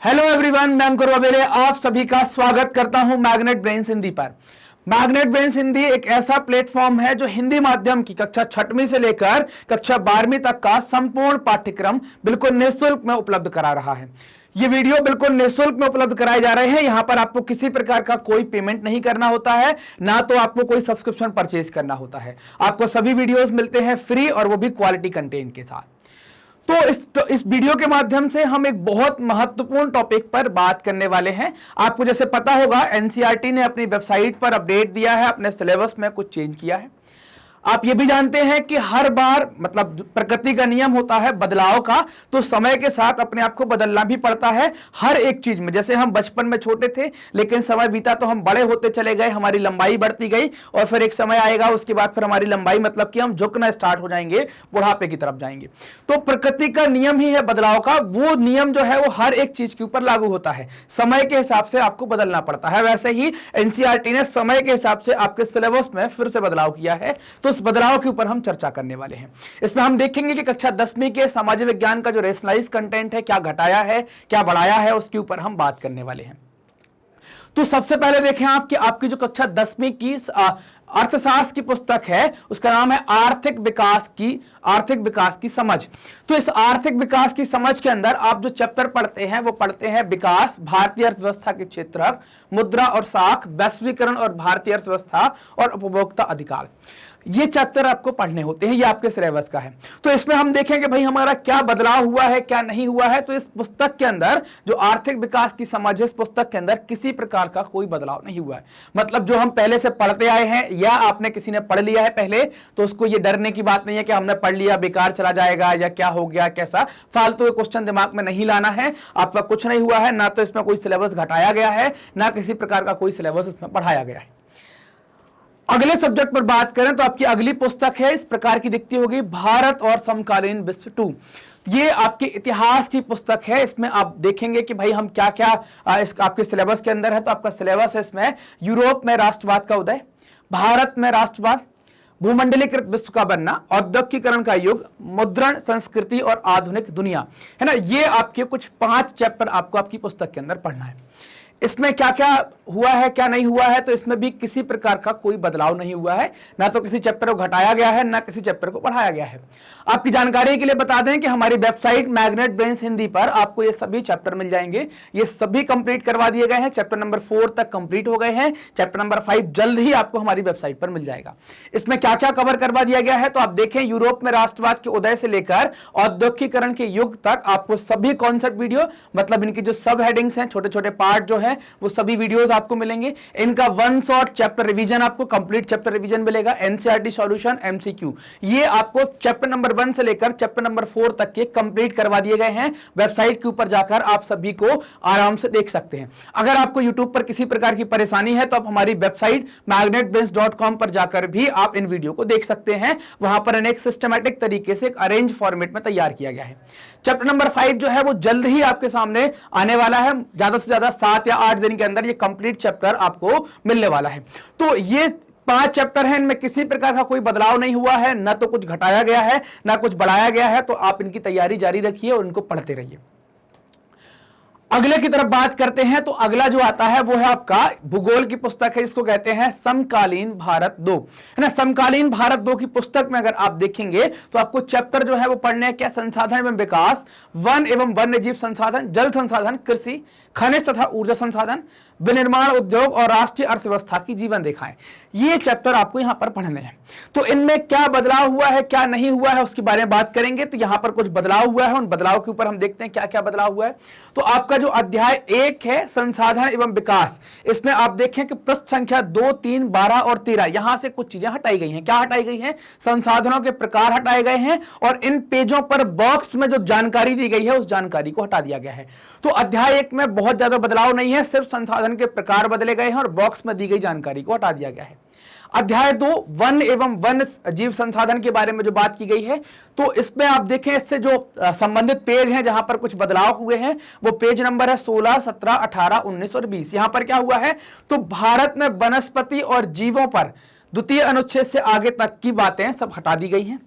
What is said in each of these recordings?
Hello everyone, मैं अंकुर वाबेले आप सभी का स्वागत करता हूं मैग्नेट ब्रेन्स हिंदी पर। मैग्नेट ब्रेन्स हिंदी एक ऐसा प्लेटफॉर्म है जो हिंदी माध्यम की कक्षा 6वीं से लेकर कक्षा 12वीं तक का संपूर्ण पाठ्यक्रम बिल्कुल निःशुल्क में उपलब्ध करा रहा है। ये वीडियो बिल्कुल निःशुल्क में उपलब्ध कराए जा रहे हैं। यहां पर आपको किसी प्रकार का कोई पेमेंट नहीं करना होता है, ना तो आपको कोई सब्सक्रिप्शन परचेज करना होता है। आपको सभी वीडियोस मिलते हैं फ्री और वो भी क्वालिटी कंटेंट के साथ। तो इस वीडियो के माध्यम से हम एक बहुत महत्वपूर्ण टॉपिक पर बात करने वाले हैं। आपको जैसे पता होगा, एनसीईआरटी ने अपनी वेबसाइट पर अपडेट दिया है, अपने सिलेबस में कुछ चेंज किया है। आप ये भी जानते हैं कि हर बार मतलब प्रकृति का नियम होता है बदलाव का, तो समय के साथ अपने आप को बदलना भी पड़ता है हर एक चीज में। जैसे हम बचपन में छोटे थे, लेकिन समय बीता तो हम बड़े होते चले गए, हमारी लंबाई बढ़ती गई और फिर एक समय आएगा उसके बाद फिर हमारी लंबाई मतलब कि हम झुकना स्टार्ट हो जाएंगे, बुढ़ापे की तरफ जाएंगे। तो प्रकृति का नियम ही है बदलाव का। वो नियम जो है वो हर एक चीज के ऊपर लागू होता है, समय के हिसाब से आपको बदलना पड़ता है। वैसे ही एनसीईआरटी ने समय के हिसाब से आपके सिलेबस में फिर से बदलाव किया है, तो उस बदलाव के ऊपर हम चर्चा करने वाले हैं। इसमें हम देखेंगे कि कक्षा 10वीं के सामाजिक विज्ञान का जो रेशनलाइज कंटेंट है, क्या घटाया है क्या बढ़ाया है, उसके ऊपर हम बात करने वाले हैं। तो सबसे पहले देखें आपकी जो कक्षा 10वीं की अर्थशास्त्र की पुस्तक है, उसका नाम है आर्थिक विकास की समझ। तो इस आर्थिक विकास की समझ के अंदर आप जो चैप्टर पढ़ते हैं वो पढ़ते हैं विकास, भारतीय अर्थव्यवस्था के क्षेत्रक, मुद्रा और साख, वैश्वीकरण और भारतीय अर्थव्यवस्था और उपभोक्ता अधिकार। ये चैप्टर आपको पढ़ने होते हैं, ये आपके सिलेबस का है। तो इसमें हम देखेंगे भाई हमारा क्या बदलाव हुआ है क्या नहीं हुआ है। तो इस पुस्तक के अंदर जो आर्थिक विकास की समझ है, इस पुस्तक के अंदर किसी प्रकार का कोई बदलाव नहीं हुआ है। मतलब जो हम पहले से पढ़ते आए हैं या आपने किसी ने पढ़ लिया है पहले, तो उसको ये डरने की बात नहीं है कि हमने पढ़ लिया बेकार चला जाएगा या क्या हो गया कैसा, फालतू क्वेश्चन दिमाग में नहीं लाना है। आपका कुछ नहीं हुआ है, ना तो इसमें कोई सिलेबस घटाया गया है, ना किसी प्रकार का कोई सिलेबस इसमें पढ़ाया गया है। अगले सब्जेक्ट पर बात करें तो आपकी अगली पुस्तक है, इस प्रकार की दिखती होगी, भारत और समकालीन विश्व 2। ये आपके इतिहास की पुस्तक है। इसमें आप देखेंगे कि भाई हम क्या क्या इस आपके सिलेबस के अंदर है। तो आपका सिलेबस है इसमें यूरोप में राष्ट्रवाद का उदय, भारत में राष्ट्रवाद, भूमंडलीकृत विश्व का बनना, औद्योगिकीकरण का युग, मुद्रण, संस्कृति और आधुनिक दुनिया, है ना। ये आपके कुछ 5 चैप्टर आपको आपकी पुस्तक के अंदर पढ़ना है। इसमें क्या क्या हुआ है क्या नहीं हुआ है, तो इसमें भी किसी प्रकार का कोई बदलाव नहीं हुआ है, ना तो किसी चैप्टर को घटाया गया है ना किसी चैप्टर को बढ़ाया गया है। आपकी जानकारी के लिए बता दें कि हमारी वेबसाइट मैग्नेट ब्रेन्स हिंदी पर आपको ये सभी चैप्टर मिल जाएंगे। ये सभी कंप्लीट करवा दिए गए हैं, चैप्टर नंबर 4 तक कंप्लीट हो गए हैं, चैप्टर नंबर 5 जल्द ही आपको हमारी वेबसाइट पर मिल जाएगा। इसमें क्या क्या कवर करवा दिया गया है, तो आप देखें यूरोप में राष्ट्रवाद के उदय से लेकर औद्योगिकीकरण के युग तक आपको सभी कॉन्सेप्ट वीडियो, मतलब इनकी जो सब हेडिंग्स हैं, छोटे छोटे पार्ट जो है वो सभी वीडियोस आपको मिलेंगे। इनका 1 शॉट चैप्टर रिवीजन, आपको कंप्लीट चैप्टर रिवीजन मिलेगा, एनसीईआरटी सॉल्यूशन, एमसीक्यू, ये आपको चैप्टर नंबर 1 से लेकर चैप्टर नंबर 4 तक के कंप्लीट करवा दिए गए हैं। वेबसाइट के ऊपर जाकर आप सभी को आराम से देख सकते हैं। अगर आपको यूट्यूब पर किसी प्रकार की परेशानी है तो आप हमारी वेबसाइट magnetbrains.com पर जाकर भी आप इन वीडियो को देख सकते हैं। वहां पर एक सिस्टमैटिक तरीके से एक अरेंज फॉर्मेट में तैयार किया गया है। चैप्टर नंबर 5 जो है वो जल्द ही आपके सामने आने वाला है, ज्यादा से ज्यादा 7 या 8 दिन के अंदर ये कंप्लीट चैप्टर आपको मिलने वाला है। तो ये 5 चैप्टर हैं, इनमें किसी प्रकार का कोई बदलाव नहीं हुआ है, ना तो कुछ घटाया गया है ना कुछ बढ़ाया गया है। तो आप इनकी तैयारी जारी रखिए और इनको पढ़ते रहिए। अगले की तरफ बात करते हैं, तो अगला जो आता है वो है आपका भूगोल की पुस्तक है, जिसको कहते हैं समकालीन भारत 2, है ना। समकालीन भारत 2 की पुस्तक में अगर आप देखेंगे तो आपको चैप्टर जो है वो पढ़ने हैं क्या, संसाधन एवं विकास, वन एवं वन्य जीव संसाधन, जल संसाधन, कृषि, खनिज तथा ऊर्जा संसाधन, विनिर्माण उद्योग और राष्ट्रीय अर्थव्यवस्था की जीवन रेखाएं। ये चैप्टर आपको यहां पर पढ़ने हैं। तो इनमें क्या बदलाव हुआ है क्या नहीं हुआ है उसके बारे में बात करेंगे। तो यहां पर कुछ बदलाव हुआ है, उन बदलाव के ऊपर हम देखते हैं क्या क्या बदलाव हुआ है। तो आपका जो अध्याय 1 है संसाधन एवं विकास, इसमें आप देखें कि पृष्ठ संख्या 2, 3, 12 और 13 यहां से कुछ चीजें हटाई गई हैं। क्या हटाई गई हैं, संसाधनों के प्रकार हटाए गए हैं और इन पेजों पर बॉक्स में जो जानकारी दी गई है उस जानकारी को हटा दिया गया है। तो अध्याय 1 में बहुत ज्यादा बदलाव नहीं है, सिर्फ संसाधन के प्रकार बदले गए हैं और बॉक्स में दी गई जानकारी को हटा दिया गया है। अध्याय 2 वन एवं वन्य जीव संसाधन के बारे में जो बात की गई है, तो इसमें आप देखें इससे जो संबंधित पेज हैं जहां पर कुछ बदलाव हुए हैं वो पेज नंबर है 16, 17, 18, 19 और 20। यहां पर क्या हुआ है, तो भारत में वनस्पति और जीवों पर द्वितीय अनुच्छेद से आगे तक की बातें सब हटा दी गई हैं।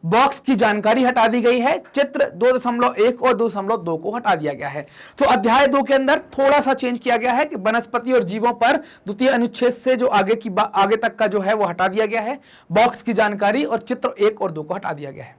बॉक्स की जानकारी हटा दी गई है, चित्र 2.1 और 2.2 को हटा दिया गया है। तो अध्याय 2 के अंदर थोड़ा सा चेंज किया गया है कि वनस्पति और जीवों पर द्वितीय अनुच्छेद से जो आगे तक का जो है वो हटा दिया गया है, बॉक्स की जानकारी और चित्र 1 और 2 को हटा दिया गया है।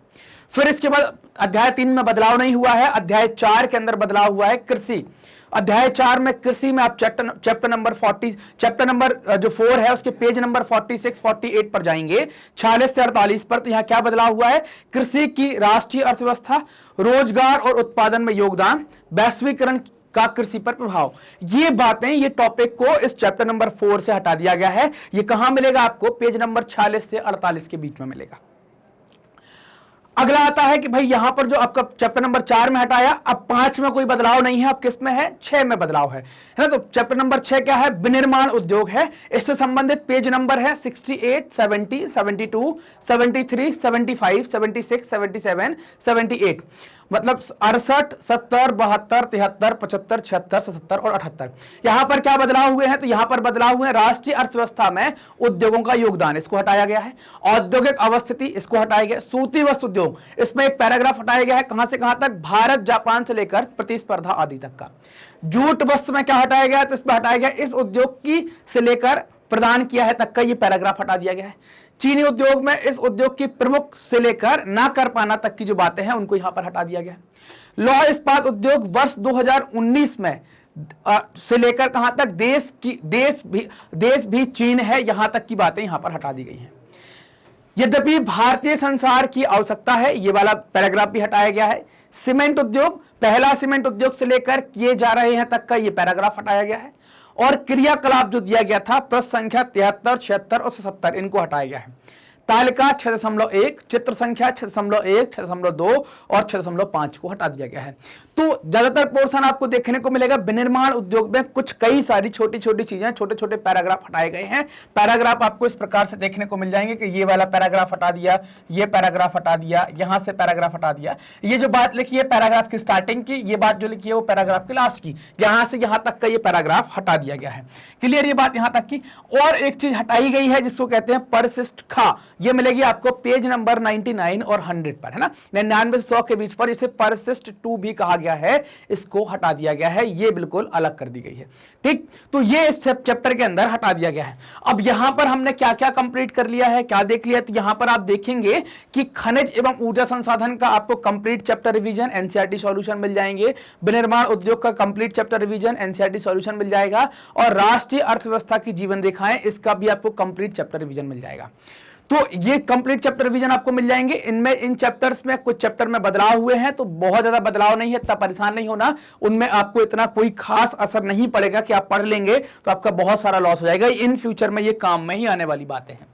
फिर इसके बाद अध्याय 3 में बदलाव नहीं हुआ है, अध्याय 4 के अंदर बदलाव हुआ है कृषि। अध्याय 4 में कृषि में आप चैप्टर नंबर जो 4 है उसके पेज नंबर 46 48 पर जाएंगे, 46 से 48 पर। तो यहां क्या बदलाव हुआ है? कृषि की राष्ट्रीय अर्थव्यवस्था, रोजगार और उत्पादन में योगदान, वैश्वीकरण का कृषि पर प्रभाव, ये बातें, ये टॉपिक को इस चैप्टर नंबर 4 से हटा दिया गया है। ये कहां मिलेगा आपको? पेज नंबर 46 से 48 के बीच में मिलेगा। अगला आता है कि भाई यहां पर जो आपका चैप्टर नंबर 4 में हटाया, अब 5 में कोई बदलाव नहीं है, अब किस में है? 6 में बदलाव है ना। तो चैप्टर नंबर 6 क्या है? विनिर्माण उद्योग है। इससे संबंधित पेज नंबर है 68 70 72 73 75 76 77 78, मतलब 68 70 72 73 75 76 77 और 78। यहां पर क्या बदलाव हुए हैं? तो यहां पर बदलाव हुए हैं राष्ट्रीय अर्थव्यवस्था में उद्योगों का योगदान, इसको हटाया गया है। औद्योगिक अवस्थिति, इसको हटाया गया। सूती वस्त्र उद्योग, इसमें एक पैराग्राफ हटाया गया है, कहां से कहां तक? भारत जापान से लेकर प्रतिस्पर्धा आदि तक का। जूट वस्त्र में क्या हटाया गया? तो इसमें हटाया गया इस उद्योग की से लेकर प्रदान किया है तक का ये पैराग्राफ हटा दिया गया है। चीनी उद्योग में इस उद्योग की प्रमुख से लेकर ना कर पाना तक की जो बातें हैं उनको यहां पर हटा दिया गया है। लौह इस्पात उद्योग वर्ष 2019 में से लेकर कहां तक? देश भी चीन है, यहां तक की बातें यहां पर हटा दी गई हैं। यद्यपि भारतीय संसार की आवश्यकता है, ये वाला पैराग्राफ भी हटाया गया है। सीमेंट उद्योग, पहला सीमेंट उद्योग से लेकर किए जा रहे हैं तक का ये पैराग्राफ हटाया गया है। और क्रियाकलाप जो दिया गया था पृष्ठ संख्या 73 76 और 77, इनको हटाया गया है। तालिका 6.1, चित्र संख्या 6.1 6.2 और 6.5 को हटा दिया गया है। तो ज्यादातर पोर्शन आपको देखने को मिलेगा विनिर्माण उद्योग में कुछ कई सारी छोटी छोटी चीजें, छोटे छोटे पैराग्राफ हटाए गए हैं। पैराग्राफ आपको इस प्रकार से देखने को मिल जाएंगे कि ये वाला पैराग्राफ हटा दिया, ये पैराग्राफ हटा दिया, यहां से पैराग्राफ हटा दिया। ये जो बात लिखी है पैराग्राफ की स्टार्टिंग की, ये बात जो लिखी है वो पैराग्राफ की लास्ट की, यहां से यहां तक का ये पैराग्राफ हटा दिया गया है। क्लियर ये बात यहां तक की। और एक चीज हटाई गई है जिसको कहते हैं परिशिष्ट खा, ये मिलेगी आपको पेज नंबर 99 और 100 पर, है ना। 99 से 100 के बीच पर इसे परिशिष्ट 2 भी कहा गया है, इसको हटा दिया गया है, ये बिल्कुल अलग कर दी गई है। ठीक, तो ये इस चैप्टर के अंदर हटा दिया गया है। अब यहां पर हमने क्या क्या कंप्लीट कर लिया है, क्या देख लिया? तो यहां पर आप देखेंगे कि खनिज एवं ऊर्जा संसाधन का आपको complete chapter revision NCERT solution मिल जाएंगे। विनिर्माण उद्योग का complete chapter revision NCERT solution मिल जाएगा। और राष्ट्रीय अर्थव्यवस्था की जीवन रेखाएं, इसका भी आपको कंप्लीट चैप्टर रिवीजन मिल जाएगा। तो ये कंप्लीट चैप्टर रिवीजन आपको मिल जाएंगे। इनमें इन चैप्टर्स में कुछ चैप्टर में बदलाव हुए हैं, तो बहुत ज्यादा बदलाव नहीं है, इतना परेशान नहीं होना। उनमें आपको इतना कोई खास असर नहीं पड़ेगा कि आप पढ़ लेंगे तो आपका बहुत सारा लॉस हो जाएगा। इन फ्यूचर में ये काम में ही आने वाली बातें हैं।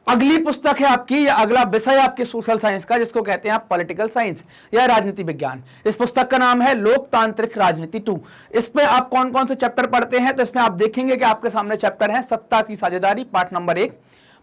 अगली पुस्तक है आपकी, या अगला विषय आपके सोशल साइंस का, जिसको कहते हैं आप पॉलिटिकल साइंस या राजनीति विज्ञान। इस पुस्तक का नाम है लोकतांत्रिक राजनीति 2। इसमें आप कौन कौन से चैप्टर पढ़ते हैं? तो इसमें आप देखेंगे कि आपके सामने चैप्टर है सत्ता की साझेदारी, पार्ट नंबर 1।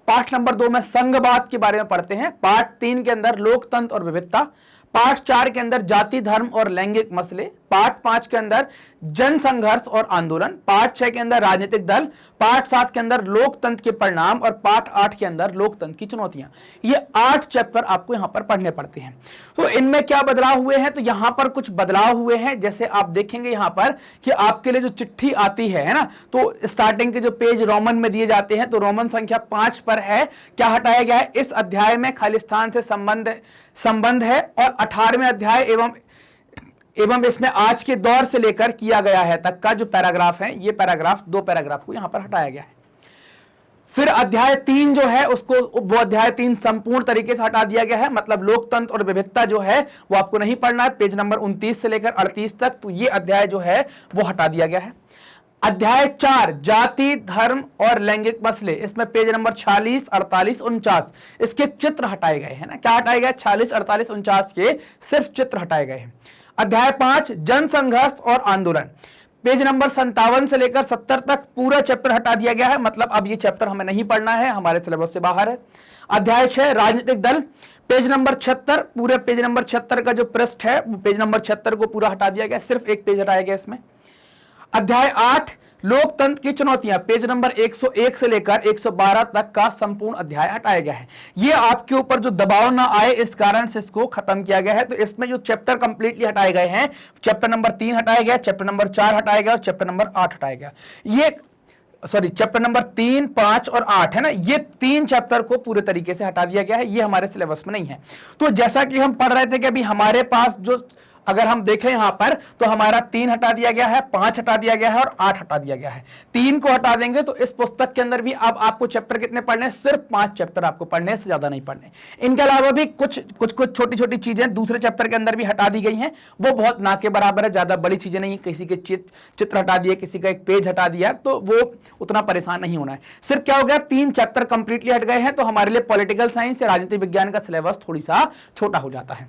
पार्ट नंबर 2 में संघवाद के बारे में पढ़ते हैं। पार्ट 3 के अंदर लोकतंत्र और विविधता। पार्ट 4 के अंदर जाति धर्म और लैंगिक मसले। पार्ट 5 के अंदर जन संघर्ष और आंदोलन। पार्ट 6 के अंदर राजनीतिक दल। पार्ट 7 के अंदर लोकतंत्र के परिणाम। और पार्ट 8 के अंदर लोकतंत्र की चुनौतियां। ये 8 चैप्टर आपको यहां पर पढ़ने पड़ते हैं। तो इनमें क्या बदलाव हुए हैं? तो यहां पर कुछ बदलाव हुए हैं, जैसे आप देखेंगे यहां पर कि आपके लिए जो चिट्ठी आती है ना, तो स्टार्टिंग के जो पेज रोमन में दिए जाते हैं, तो रोमन संख्या 5 पर है। क्या हटाया गया है? इस अध्याय में खालिस्तान से संबंध है। और 18वें अध्याय एवं इसमें आज के दौर से लेकर किया गया है तक का जो पैराग्राफ है, ये पैराग्राफ 2 पैराग्राफ को यहां पर हटाया गया है। फिर अध्याय 3 जो है उसको, वो अध्याय 3 संपूर्ण तरीके से हटा दिया गया है। मतलब लोकतंत्र और विविधता जो है वो आपको नहीं पढ़ना है, पेज नंबर 29 से लेकर 38 तक, तो ये अध्याय जो है वो हटा दिया गया है। अध्याय 4 जाति धर्म और लैंगिक मसले, इसमें पेज नंबर 46 48 49 इसके चित्र हटाए गए हैं ना। क्या हटाए गए? 46 48 49 के सिर्फ चित्र हटाए गए हैं। अध्याय 5 जन संघर्ष और आंदोलन, पेज नंबर 57 से लेकर 70 तक पूरा चैप्टर हटा दिया गया है। मतलब अब ये चैप्टर हमें नहीं पढ़ना है, हमारे सिलेबस से बाहर है। अध्याय 6 राजनीतिक दल, पेज नंबर 76, पूरे पेज नंबर 76 का जो पृष्ठ है वो पेज नंबर 76 को पूरा हटा दिया गया, सिर्फ एक पेज हटाया गया इसमें। अध्याय 8 लोकतंत्र की चुनौतियां, पेज नंबर 101 से लेकर 112 तक का संपूर्ण अध्याय हटाया गया है। ये आपके ऊपर जो दबाव ना आए इस कारण से इसको खत्म किया गया है। तो इसमें जो चैप्टर कंप्लीटली हटाए गए हैं, चैप्टर नंबर 3 हटाया गया, चैप्टर नंबर 4 हटाया गया और चैप्टर नंबर 8 हटाया गया। ये चैप्टर नंबर 3, 5 और 8 है ना, ये 3 चैप्टर को पूरे तरीके से हटा दिया गया है। ये हमारे सिलेबस में नहीं है। तो जैसा कि हम पढ़ रहे थे कि अभी हमारे पास जो, अगर हम देखें यहां पर, तो हमारा 3 हटा दिया गया है, 5 हटा दिया गया है और 8 हटा दिया गया है। 3 को हटा देंगे तो इस पुस्तक के अंदर भी अब आपको चैप्टर कितने पढ़ने, सिर्फ 5 चैप्टर आपको पढ़ने, से ज्यादा नहीं पढ़ने। इनके अलावा भी कुछ छोटी छोटी चीजें दूसरे चैप्टर के अंदर भी हटा दी गई हैं, वो बहुत ना के बराबर है, ज्यादा बड़ी चीजें नहीं। किसी के चित्र हटा दिए, किसी का एक पेज हटा दिया, तो वो उतना परेशान नहीं होना है। सिर्फ क्या हो गया, 3 चैप्टर कंप्लीटली हट गए हैं, तो हमारे लिए पॉलिटिकल साइंस या राजनीति विज्ञान का सिलेबस थोड़ी सा छोटा हो जाता है।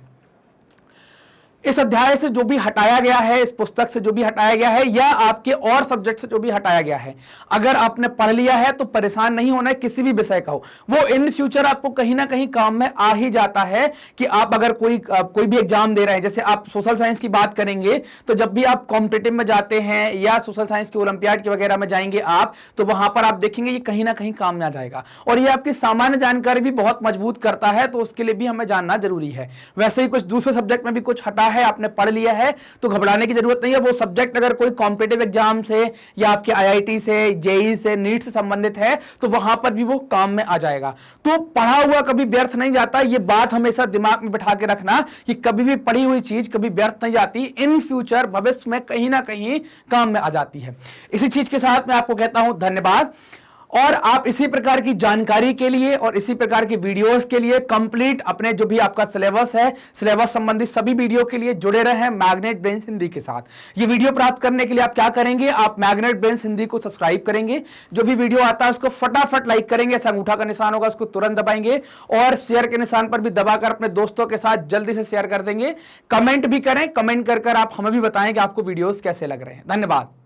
इस अध्याय से जो भी हटाया गया है, इस पुस्तक से जो भी हटाया गया है, या आपके और सब्जेक्ट से जो भी हटाया गया है, अगर आपने पढ़ लिया है तो परेशान नहीं होना है। किसी भी विषय का हो, वो इन फ्यूचर आपको कहीं ना कहीं काम में आ ही जाता है। कि आप अगर कोई भी एग्जाम दे रहे हैं, जैसे आप सोशल साइंस की बात करेंगे, तो जब भी आप कॉम्पिटिटिव में जाते हैं या सोशल साइंस के ओलंपियाड के वगैरह में जाएंगे आप, तो वहां पर आप देखेंगे ये कहीं ना कहीं काम में आ जाएगा। और ये आपकी सामान्य जानकारी भी बहुत मजबूत करता है, तो उसके लिए भी हमें जानना जरूरी है। वैसे ही कुछ दूसरे सब्जेक्ट में भी कुछ हटा है, आपने पढ़ लिया है तो घबराने की जरूरत नहीं है। वो सब्जेक्ट अगर कोई कॉम्पिटिटिव एग्जाम से या आपके आईआईटी से, जेईई से, नीट से संबंधित है, तो वहां पर भी वो काम में आ जाएगा। तो पढ़ा हुआ कभी व्यर्थ नहीं जाता। ये बात हमेशा दिमाग में बिठा के रखना कि कभी भी पढ़ी हुई चीज कभी व्यर्थ नहीं जाती, इन फ्यूचर भविष्य में कहीं ना कहीं काम में आ जाती है। इसी चीज के साथ मैं आपको कहता हूं धन्यवाद। और आप इसी प्रकार की जानकारी के लिए और इसी प्रकार की वीडियोस के लिए कंप्लीट अपने जो भी आपका सिलेबस है, सिलेबस संबंधित सभी वीडियो के लिए जुड़े रहें मैग्नेट ब्रेन्स हिंदी के साथ। ये वीडियो प्राप्त करने के लिए आप क्या करेंगे, आप मैग्नेट ब्रेन्स हिंदी को सब्सक्राइब करेंगे, जो भी वीडियो आता है उसको फटाफट लाइक करेंगे, ऐसा अंगूठा का निशान होगा उसको तुरंत दबाएंगे और शेयर के निशान पर भी दबाकर अपने दोस्तों के साथ जल्दी से शेयर कर देंगे। कमेंट भी करें, कमेंट कर आप हमें भी बताएं कि आपको वीडियोस कैसे लग रहे हैं। धन्यवाद।